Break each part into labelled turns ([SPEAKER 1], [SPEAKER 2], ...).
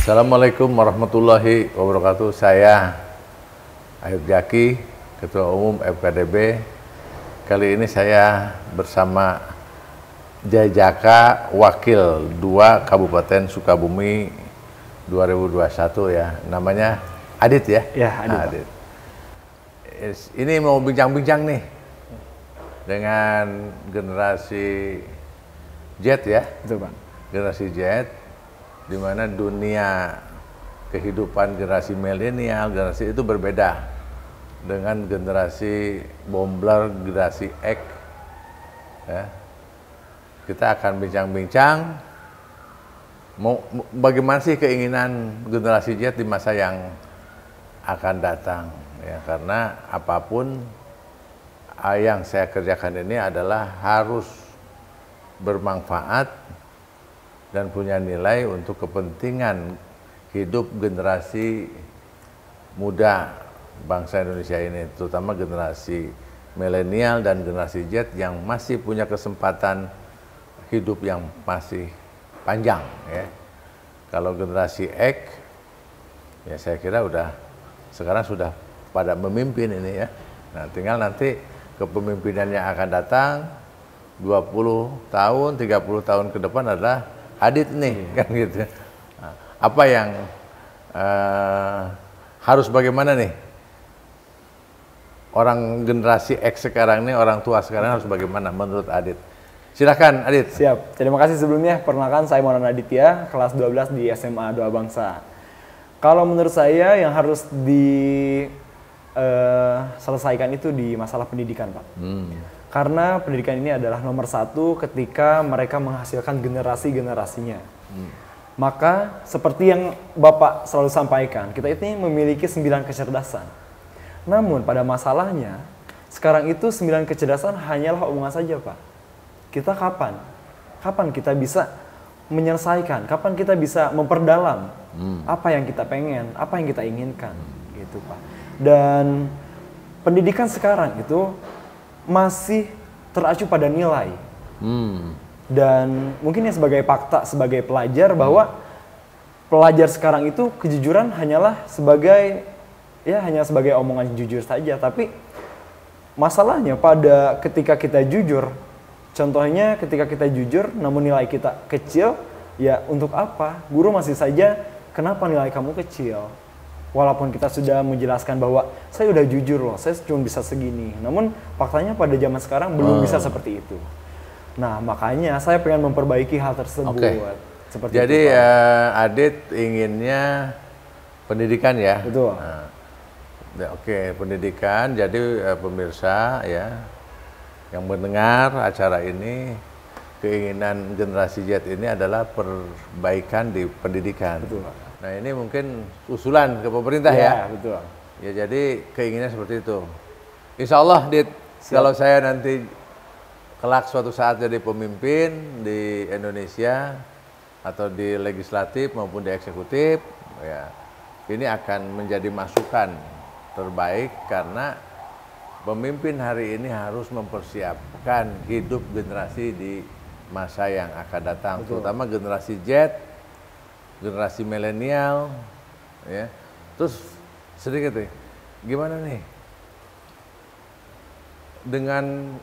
[SPEAKER 1] Assalamualaikum warahmatullahi wabarakatuh. Saya Ayub Jaki, Ketua Umum FKDB. Kali ini saya bersama Jajaka Wakil 2 Kabupaten Sukabumi 2021 ya. Namanya Adit ya?
[SPEAKER 2] Ya, Adit.
[SPEAKER 1] Adit. Ini mau bincang-bincang nih dengan generasi Z ya.
[SPEAKER 2] Betul, Pak.
[SPEAKER 1] Generasi Z, di mana dunia kehidupan generasi milenial, generasi itu berbeda dengan generasi bombler, generasi X. Ya. Kita akan bincang-bincang bagaimana sih keinginan generasi Z di masa yang akan datang. Ya, karena apapun yang saya kerjakan ini adalah harus bermanfaat dan punya nilai untuk kepentingan hidup generasi muda bangsa Indonesia ini, terutama generasi milenial dan generasi Z yang masih punya kesempatan hidup yang masih panjang ya. Kalau generasi X ya saya kira sekarang sudah pada memimpin ini ya. Nah, tinggal nanti kepemimpinannya akan datang 20 tahun, 30 tahun ke depan adalah Adit nih, kan gitu. Nah, apa yang harus bagaimana nih? Orang generasi X sekarang nih, orang tua sekarang harus bagaimana menurut Adit? Silakan Adit.
[SPEAKER 2] Siap. Terima kasih sebelumnya. Perkenalkan saya Maulana Aditya, kelas 12 di SMA Doa Bangsa. Kalau menurut saya yang harus diselesaikan itu di masalah pendidikan, Pak. Karena pendidikan ini adalah nomor 1 ketika mereka menghasilkan generasi-generasinya. Maka seperti yang Bapak selalu sampaikan, kita ini memiliki 9 kecerdasan. Namun pada masalahnya, sekarang itu 9 kecerdasan hanyalah omongan saja, Pak. Kita kapan? Kapan kita bisa menyelesaikan? Kapan kita bisa memperdalam apa yang kita pengen, apa yang kita inginkan, gitu, Pak. Dan pendidikan sekarang itu masih teracu pada nilai. Dan mungkin ya sebagai fakta, sebagai pelajar bahwa pelajar sekarang itu kejujuran hanyalah hanya sebagai omongan jujur saja. Tapi masalahnya pada ketika kita jujur, contohnya ketika kita jujur namun nilai kita kecil, ya untuk apa? Guru masih saja, kenapa nilai kamu kecil? Walaupun kita sudah menjelaskan bahwa saya udah jujur loh, saya cuma bisa segini. Namun faktanya pada zaman sekarang belum bisa seperti itu. Nah, makanya saya pengen memperbaiki hal tersebut. Seperti
[SPEAKER 1] Jadi
[SPEAKER 2] itu,
[SPEAKER 1] Adit inginnya pendidikan ya.
[SPEAKER 2] Betul.
[SPEAKER 1] Nah, pendidikan. Jadi pemirsa ya yang mendengar acara ini, keinginan generasi Z ini adalah perbaikan di pendidikan.
[SPEAKER 2] Betul, Pak.
[SPEAKER 1] Nah, ini mungkin usulan ke pemerintah ya.
[SPEAKER 2] Betul.
[SPEAKER 1] Ya, jadi keinginan seperti itu. Insya Allah, Dit, kalau saya nanti kelak suatu saat jadi pemimpin di Indonesia atau di legislatif maupun di eksekutif, ya ini akan menjadi masukan terbaik karena pemimpin hari ini harus mempersiapkan hidup generasi di masa yang akan datang, terutama generasi Z, generasi milenial, ya. Terus sedikit nih, gimana nih dengan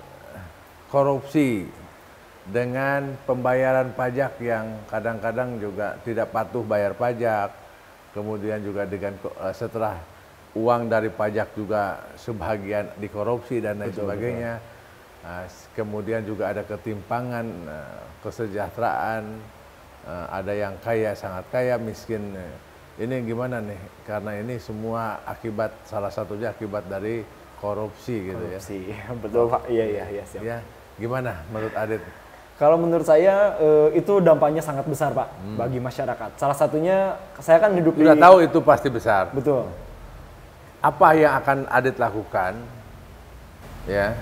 [SPEAKER 1] korupsi, dengan pembayaran pajak yang kadang-kadang juga tidak patuh bayar pajak, kemudian juga dengan setelah uang dari pajak juga sebagian dikorupsi dan lain sebagainya. Nah, kemudian juga ada ketimpangan kesejahteraan. Ada yang kaya, sangat kaya, miskin. Ini gimana nih? Karena ini semua salah satunya akibat dari korupsi gitu ya.
[SPEAKER 2] Betul, Pak. Iya, siap.
[SPEAKER 1] Ya, gimana menurut Adit?
[SPEAKER 2] Kalau menurut saya itu dampaknya sangat besar, Pak, bagi masyarakat. Salah satunya saya kan hidup
[SPEAKER 1] Sudah tahu itu pasti besar.
[SPEAKER 2] Betul.
[SPEAKER 1] Apa yang akan Adit lakukan ya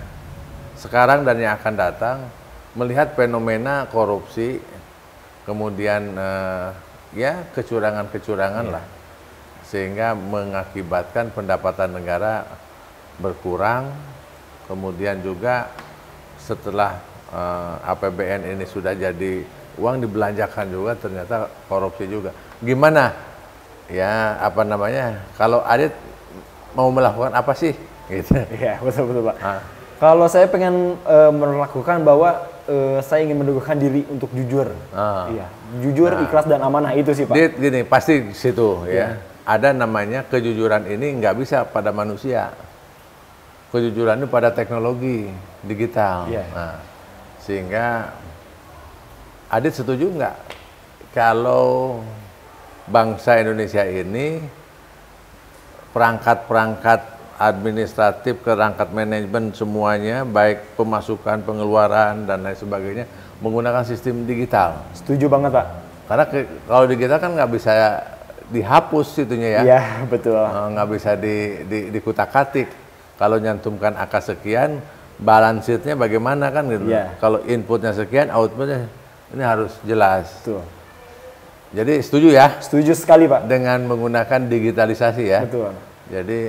[SPEAKER 1] sekarang dan yang akan datang melihat fenomena korupsi, kemudian ya kecurangan-kecurangan lah, sehingga mengakibatkan pendapatan negara berkurang, kemudian juga setelah APBN ini sudah jadi uang dibelanjakan juga ternyata korupsi juga. Gimana ya apa namanya, kalau Adit mau melakukan apa sih? Gitu.
[SPEAKER 2] Iya, betul Pak.
[SPEAKER 1] Ah.
[SPEAKER 2] Kalau saya pengen melakukan bahwa saya ingin mendudukan diri untuk jujur. Iya, jujur, ikhlas dan amanah itu sih Pak.
[SPEAKER 1] Dit, gini, pasti situ ya. Ada namanya kejujuran ini nggak bisa pada manusia. Kejujuran itu pada teknologi digital. Nah, sehingga Adit setuju nggak kalau bangsa Indonesia ini perangkat-perangkat administratif, perangkat manajemen semuanya, baik pemasukan, pengeluaran dan lain sebagainya menggunakan sistem digital?
[SPEAKER 2] Setuju banget Pak.
[SPEAKER 1] Karena kalau digital kan nggak bisa dihapus itunya ya.
[SPEAKER 2] Iya, betul.
[SPEAKER 1] Nggak bisa dikutak-katik. Kalau nyantumkan angka sekian, balance sheet-nya bagaimana kan gitu. Kalau inputnya sekian, outputnya ini harus jelas.
[SPEAKER 2] Betul.
[SPEAKER 1] Jadi setuju ya?
[SPEAKER 2] Setuju sekali Pak.
[SPEAKER 1] Dengan menggunakan digitalisasi ya.
[SPEAKER 2] Betul.
[SPEAKER 1] Jadi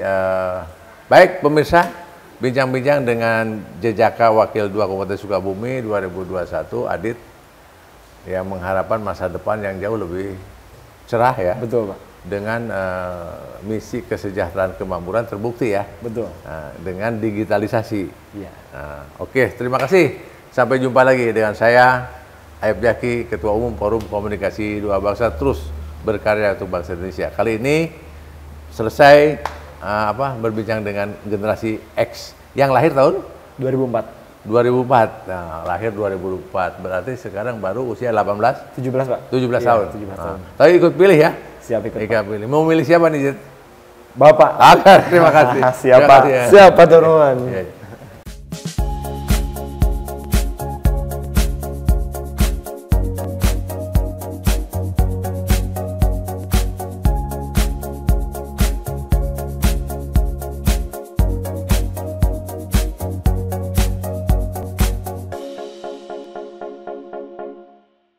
[SPEAKER 1] baik pemirsa, bincang-bincang dengan Jejaka Wakil 2 Kabupaten Sukabumi 2021, Adit yang mengharapkan masa depan yang jauh lebih cerah ya.
[SPEAKER 2] Betul Pak.
[SPEAKER 1] Dengan misi kesejahteraan kemakmuran terbukti ya.
[SPEAKER 2] Betul.
[SPEAKER 1] Dengan digitalisasi.
[SPEAKER 2] Iya.
[SPEAKER 1] Oke, terima kasih. Sampai jumpa lagi dengan saya, Ayub Jaki, Ketua Umum Forum Komunikasi Dua Bangsa, terus berkarya untuk bangsa Indonesia. Kali ini selesai berbincang dengan generasi X yang lahir tahun
[SPEAKER 2] 2004.
[SPEAKER 1] 2004. Nah, lahir 2004. Berarti sekarang baru usia 18?
[SPEAKER 2] 17 Pak.
[SPEAKER 1] 17
[SPEAKER 2] Iya,
[SPEAKER 1] tahun.
[SPEAKER 2] 17 tahun.
[SPEAKER 1] Tapi ikut pilih ya?
[SPEAKER 2] Siap ikut Pak.
[SPEAKER 1] Pilih. Mau milih siapa nih, Jit?
[SPEAKER 2] Bapak.
[SPEAKER 1] Terima kasih.
[SPEAKER 2] Siapa?
[SPEAKER 1] Terima kasih, ya.
[SPEAKER 2] Siapa teman-teman?
[SPEAKER 1] Iya.